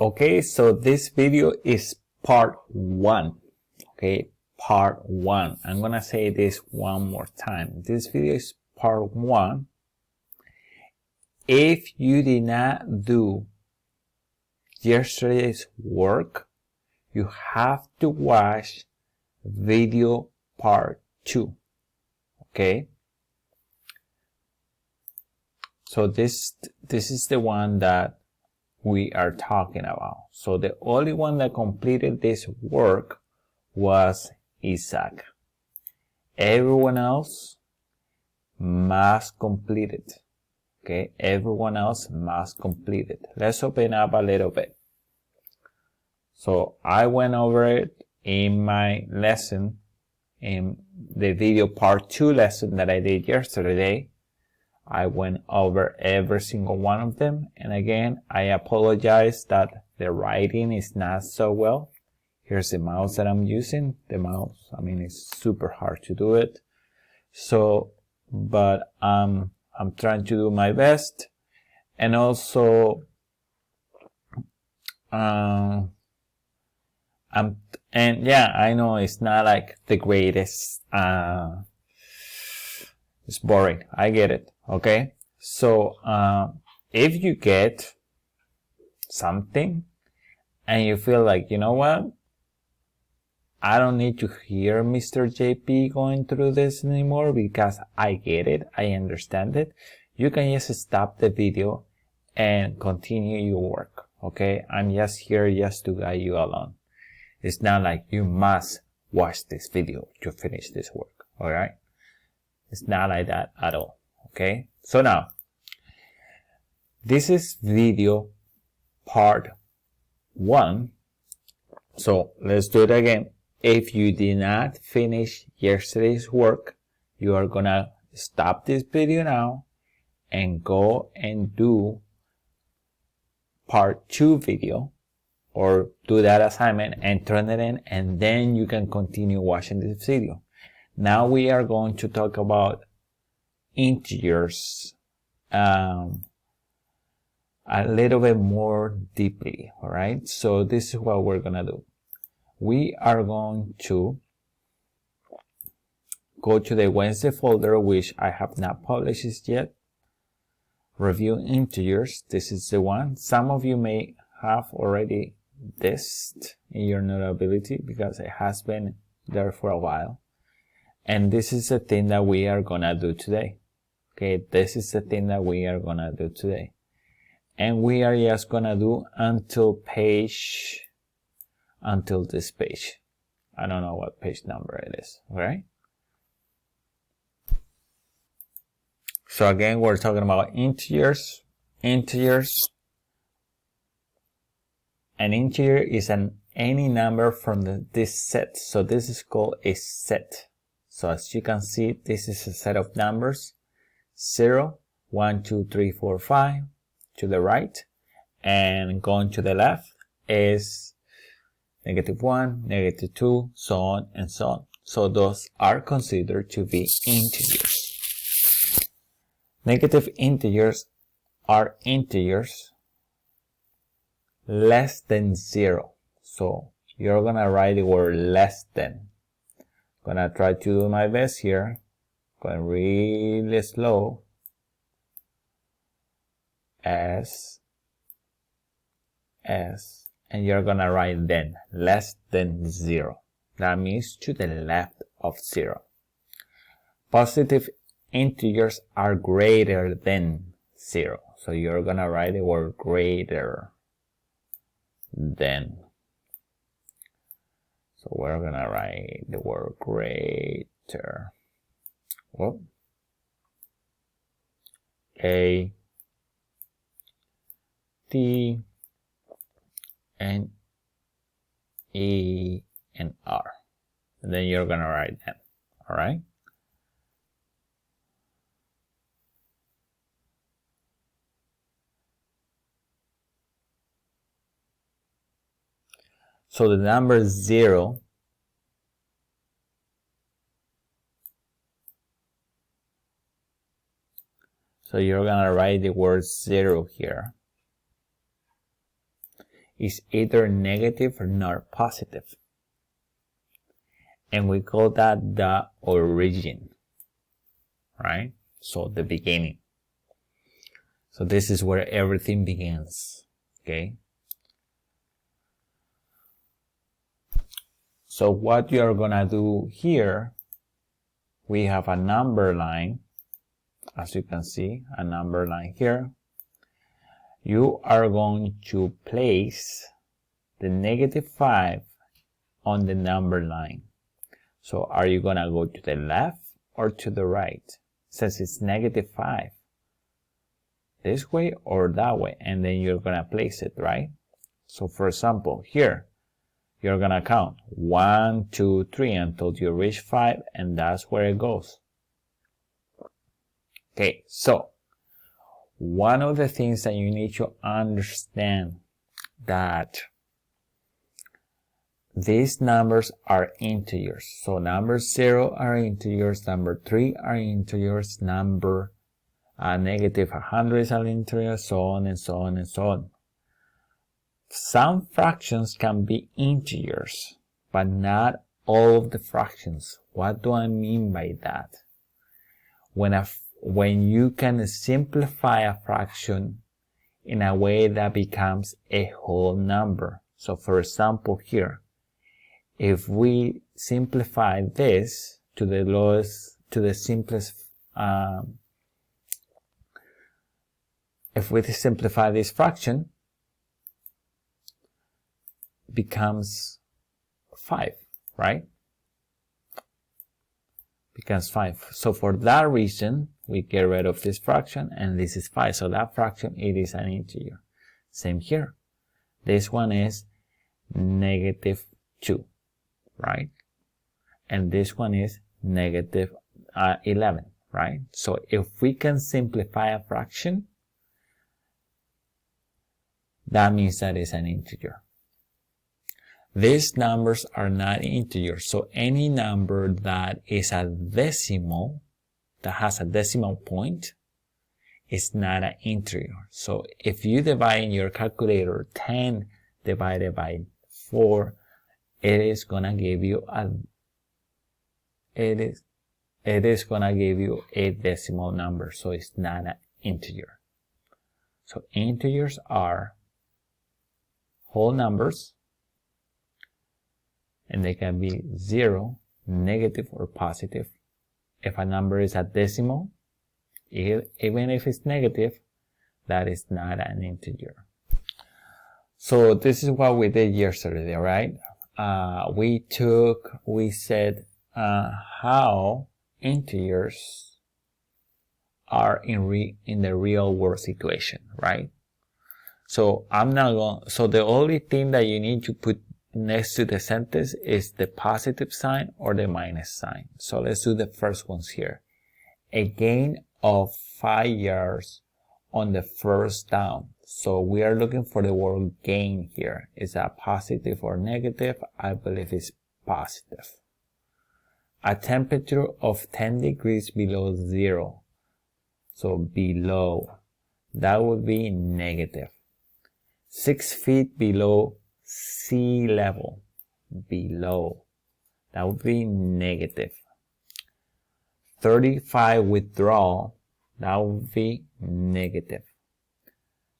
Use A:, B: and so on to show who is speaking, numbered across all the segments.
A: Okay, so this video is part 1. Okay, part 1. I'm gonna say this one more time. This video is part 1. If you did not do yesterday's work, you have to watch video part 2. Okay, so this is the one that we are talking about. So the only one that completed this work was Isaac. Everyone else must complete it. Okay, everyone else must complete it. Let's open up a little bit. So I went over it in my lesson, in the video part 2 lesson that I did yesterday. I went over every single one of them, and again I apologize that the writing is not so well. Here's the mouse that I'm using. The mouse, I mean, it's super hard to do it. So, but I'm trying to do my best, and also and yeah, I know it's not like the greatest. It's boring. I get it. Okay, so if you get something and you feel like, you know what, I don't need to hear Mr. JP going through this anymore because I get it, I understand it, you can just stop the video and continue your work. Okay, I'm just here just to guide you along. It's not like you must watch this video to finish this work. All right, it's not like that at all. Okay, so now this is video part 1. So let's do it again. If you did not finish yesterday's work, you are gonna stop this video now and go and do part 2 video, or do that assignment and turn it in, and then you can continue watching this video. Now we are going to talk about integers a little bit more deeply. All right, so this is what we're gonna do. We are going to go to the Wednesday folder, which I have not published it yet. Review integers. This is the one. Some of you may have already this in your notability because it has been there for a while. And this is the thing that we are gonna do today. Okay, this is the thing that we are gonna do today. And we are just gonna do until this page. I don't know what page number it is, alright? So again, we're talking about integers. Integers. An integer is any number from this set. So this is called a set. So as you can see, this is a set of numbers. 0, 1, 2, 3, 4, 5 to the right, and going to the left is -1, -2, so on and so on. So those are considered to be integers. Negative integers are integers less than 0. So you're gonna write the word less than. Gonna try to do my best here. Going really slow. S, and you're gonna write then, less than 0. That means to the left of 0. Positive integers are greater than 0. So you're gonna write the word greater than. So we're gonna write the word greater. Well, A, T, and E, and R. And then you're gonna write them. All right. So the number 0 So you're gonna write the word 0 here. is either negative or not positive. And we call that the origin, right? So the beginning. So this is where everything begins, okay? So what you are gonna do here, we have a number line, as you can see, a number line here. You are going to place the -5 on the number line. So are you gonna go to the left or to the right? Since it's -5, this way or that way, and then you're gonna place it, right? So for example, here, you're gonna count 1, 2, 3 until you reach 5, and that's where it goes. Okay, so one of the things that you need to understand that these numbers are integers. So number 0 are integers, number 3 are integers, number -100 is an integer, so on and so on and so on. Some fractions can be integers, but not all of the fractions. What do I mean by that? When you can simplify a fraction in a way that becomes a whole number. So for example here, if we simplify this to the lowest, to the simplest, if we simplify this fraction, becomes 5, right? Becomes 5. So for that reason, we get rid of this fraction, and this is 5. So that fraction, it is an integer. Same here. This one is -2, right? And this one is -11, right? So if we can simplify a fraction, that means that it's an integer. These numbers are not integers, so any number that is a decimal, that has a decimal point, is not an integer. So if you divide in your calculator 10 divided by 4, it is gonna give you a decimal number, so it's not an integer. So integers are whole numbers, and they can be 0, negative, or positive. If a number is a decimal, even if it's negative, that is not an integer. So this is what we did yesterday, right? We said how integers are in the real world situation, right? So so the only thing that you need to put next to the sentence is the positive sign or the minus sign. So let's do the first ones here. A gain of 5 yards on the first down. So we are looking for the word gain here. Is that positive or negative? I believe it's positive. A temperature of 10 degrees below 0. So below. That would be negative. 6 feet below sea level, below, that would be negative. 35 withdrawal, that would be negative.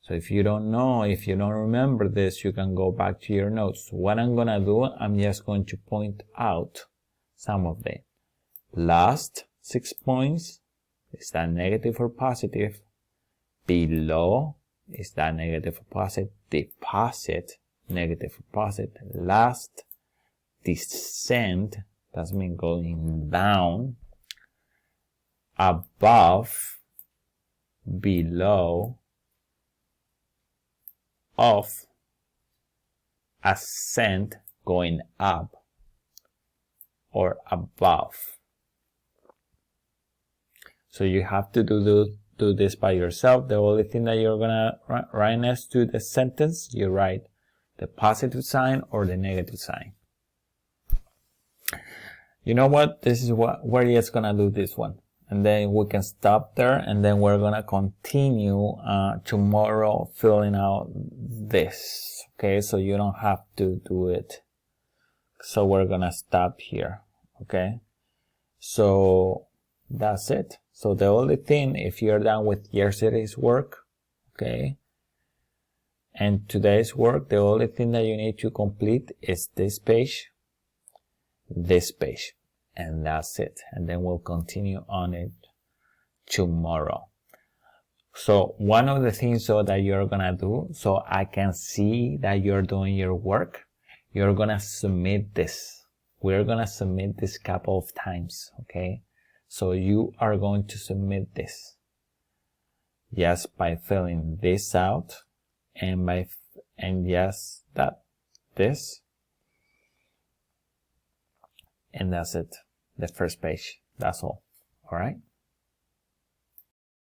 A: So if you don't know, if you don't remember this, you can go back to your notes. What I'm gonna do, I'm just going to point out some of them. Last 6 points, is that negative or positive? Below, is that negative or positive? Deposit, negative or positive. Last, descent, that means going down. Above, below, off, ascent, going up, or above. So you have to do this by yourself. The only thing that you're gonna write next to the sentence, you write the positive sign or the negative sign. You know what? This is we're just gonna do this one, and then we can stop there, and then we're gonna continue tomorrow filling out this. Okay, so you don't have to do it. So we're gonna stop here. Okay, so that's it. So the only thing, if you're done with yesterday's work, okay, and today's work, the only thing that you need to complete is this page, and that's it. And then we'll continue on it tomorrow. So one of the things so that you're gonna do, so I can see that you're doing your work, you're gonna submit this. We're gonna submit this a couple of times, okay? So you are going to submit this just by filling this out and yes, this, and that's it. The first page. That's all. All right.